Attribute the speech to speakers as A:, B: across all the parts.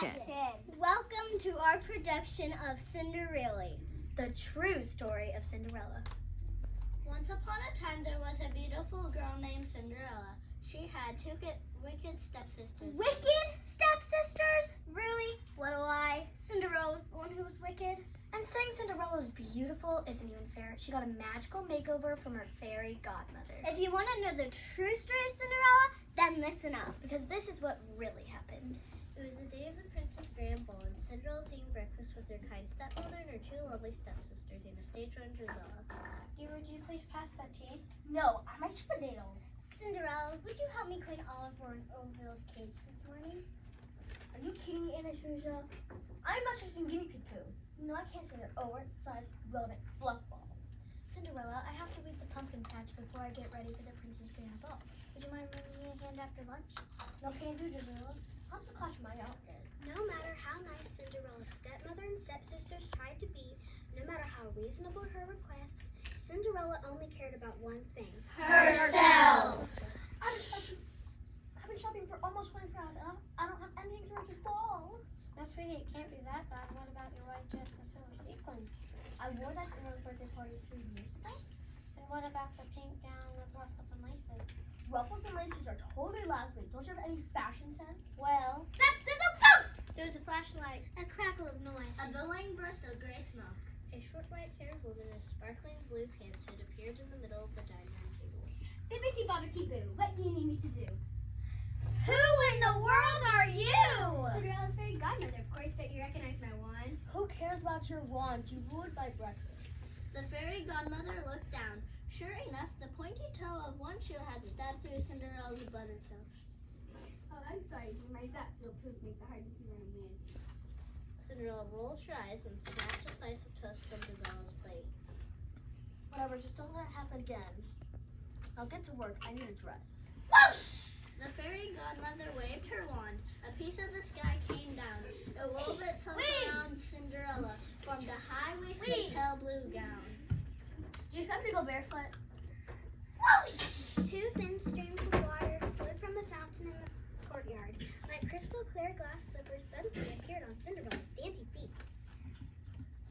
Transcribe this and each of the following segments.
A: Welcome to our production of Cinderella, the true story of Cinderella.
B: Once upon a time, there was a beautiful girl named Cinderella. She had two wicked stepsisters.
A: Wicked stepsisters? Really? What a lie. Cinderella was the one who was wicked. And saying Cinderella was beautiful isn't even fair. She got a magical makeover from her fairy godmother. If you want to know the true story of Cinderella, then listen up, because this is what really happened.
B: It was the day of the prince's grand ball, and Cinderella was eating breakfast with her kind stepmother and her two lovely stepsisters in a stage-run Drizella.
A: Would you please pass that tea?
C: No, I'm a potato.
A: Cinderella, would you help me clean Oliver and Orville's cage this morning?
C: Are you kidding me, Anastasia? I'm not just in guinea pig poo. You know I can't say they're oversized rodent fluff balls.
A: Cinderella, I have to weed the pumpkin patch before I get ready for the prince's grand ball. Would you mind lending me a hand after lunch?
C: No, can't do, Drizella. I'm so clutch my outfit.
A: No matter how nice Cinderella's stepmother and stepsisters tried to be, no matter how reasonable her request, Cinderella only cared about one thing.
B: Herself!
C: I've been shopping for almost 24 hours and I don't have anything to wear to the ball.
A: Now, sweetie, it can't be that bad. What about your white dress with silver sequins?
C: I wore that to Cinderella's birthday party 3 years ago.
A: And what about the pink gown with ruffles and laces?
C: Ruffles and laces are totally last week. Don't you have any fashion sense?
A: Well,
B: There was a flashlight,
A: a crackle of noise.
B: a billowing burst of gray smoke. A short white-haired woman in a sparkling blue pantsuit appeared in the middle of the dining room table.
A: Bibbity bobbity boo, what do you need me to do?
B: Who in the world are you?
A: Cinderella's fairy godmother. Of course, that you recognize my wand.
C: Who cares about your wand? You ruined my breakfast.
B: The fairy godmother looked down. Sure enough, the pointy toe of one shoe had stabbed through Cinderella's butter toast.
A: Oh, I'm sorry. My zapzil poop makes it hard to see when I'm in.
B: Cinderella rolled her eyes and snatched a slice of toast from Drizella's plate.
C: Whatever, just don't let it happen again. I'll get to work. I need a dress.
B: The fairy godmother waved her wand. A piece of the sky came down. It wove itself around Cinderella, formed a high-waisted pale blue gown.
C: Do you expect me to go barefoot?
A: Two thin streams of water flowed from the fountain in the courtyard. Like crystal clear glass slippers suddenly appeared on Cinderella's dainty feet.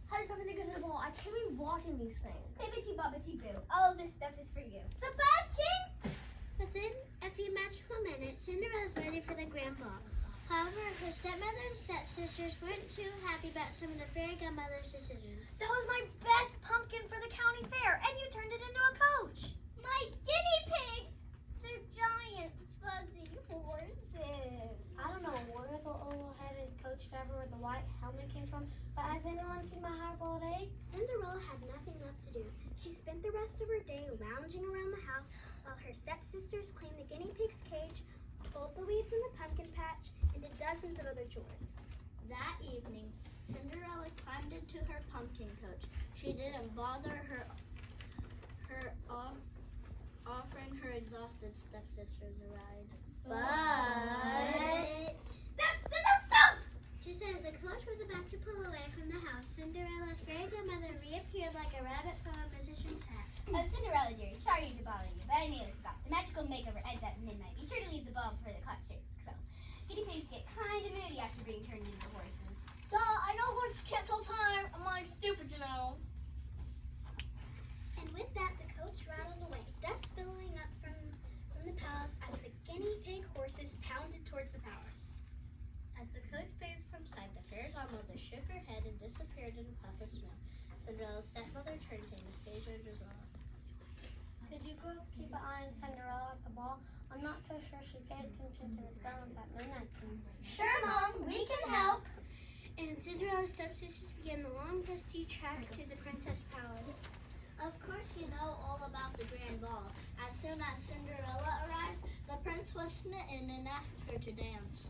C: How do you expect me to get to the ball? I can't even walk in these things.
A: Bibbity bobbity boo, all this stuff is for you. Sebastian!
B: Within a few magical minutes, Cinderella was ready for the grand ball. However, her stepmother and stepsisters weren't too happy about some of the fairy godmother's decisions.
A: That was my best pumpkin for the county fair, and you turned it into a coach. My guinea pigs! They're giant, fuzzy horses.
C: I don't know where the oval-headed coach driver with the white helmet came from, but has anyone seen my hard-boiled egg?
A: Cinderella had nothing left to do. She spent the rest of her day lounging around the house while her stepsisters cleaned the guinea pig's cage, pulled the weeds in the pumpkin patch, and did dozens of other chores.
B: That evening, Cinderella climbed into her pumpkin coach. She didn't bother her offering her exhausted stepsisters a ride.
A: But...
B: Just as the coach was about to pull away from the house, Cinderella's fairy godmother reappeared like a rabbit from a magician's hat.
A: Oh, Cinderella, dearie, sorry to bother you, but I nearly forgot. The magical makeover ends at midnight. Be sure to leave the ball before the clock strikes 12. Guinea pigs get kind of moody after being turned into horses.
C: Duh, I know horses can't tell time. I'm like stupid, you know.
A: And with that, the coach rattled away, dust billowing up from the palace as the guinea pig horses pounded towards the palace.
B: As the coach faded from sight, the fairy godmother shook her head and disappeared in a puff of smoke. Cinderella's stepmother turned to Anastasia and Drizella.
C: Could you girls keep an eye on Cinderella at the ball? I'm not so sure she paid attention to the spell at that midnight thing.
A: Sure, Mom, we can help.
B: And Cinderella's stepsisters began the long, dusty track to the princess palace. Of course, you know all about the grand ball. As soon as Cinderella arrived, the prince was smitten and asked her to dance.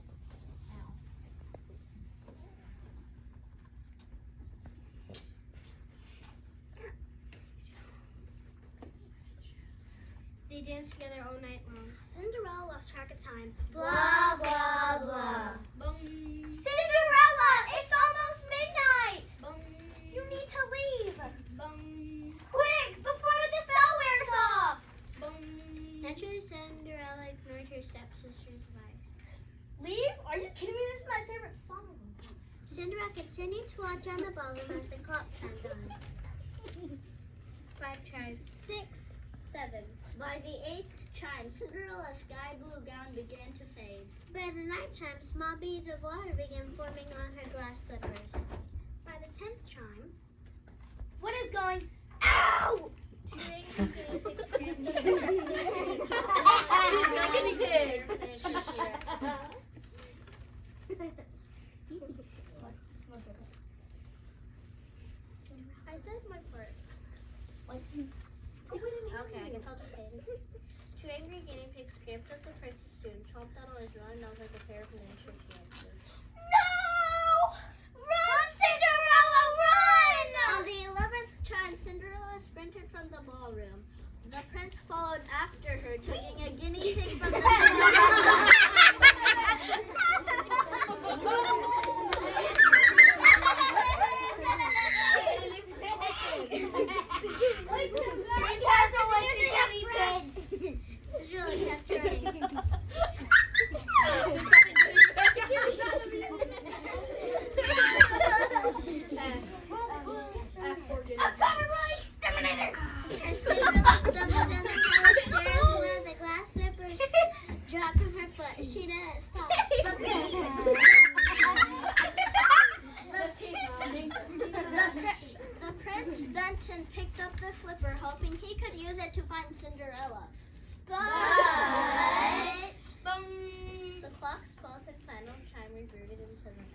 B: They danced together all night long.
A: Cinderella lost track of time.
B: Blah, blah, blah. Boom.
A: Cinderella, it's almost midnight.
B: Boom.
A: You need to leave.
B: Boom.
A: Quick, before the spell wears off.
B: Boom. Naturally, Cinderella ignored her stepsister's advice.
C: Leave? Are you kidding me? This is my favorite song.
B: Cinderella continued to watch on the ballroom as the clock chimed on. 5 chimes. 6, 7. By the 8th chime, Cinderella's sky blue gown began to fade. By the 9th chime, small beads of water began forming on her glass slippers. By the 10th chime,
C: What is going? Ow!
A: Guinea pig.
B: I said my part. Okay, I guess I'll just say it. 2 angry guinea pigs scramped up the prince's suit and chomped out on his round nose like a pair of miniature T-Rexes.
C: No! Run, Cinderella, run!
B: On the 11th chime, Cinderella sprinted from the ballroom. The prince followed after her, tugging a guinea pig from the Cinderella kept running. As Cinderella stumbled down the palace stairs, one of the glass slippers dropped from her foot. She didn't stop. The prince bent and picked up the slipper, hoping he could use it to find Cinderella. But the clock's 12th and final chime reverted into the night.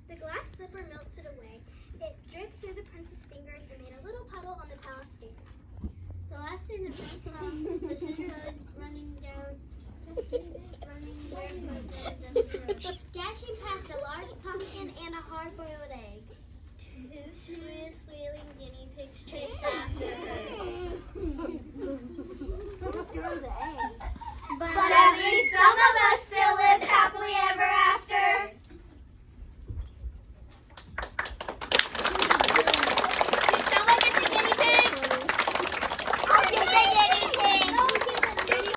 B: The glass slipper melted away. It dripped through the prince's fingers and made a little puddle on the palace stairs. The last thing the prince saw was Cinderella running barefoot down the dusty road, dashing past a large pumpkin and a hard-boiled egg. 2 sweetest squealing guinea pigs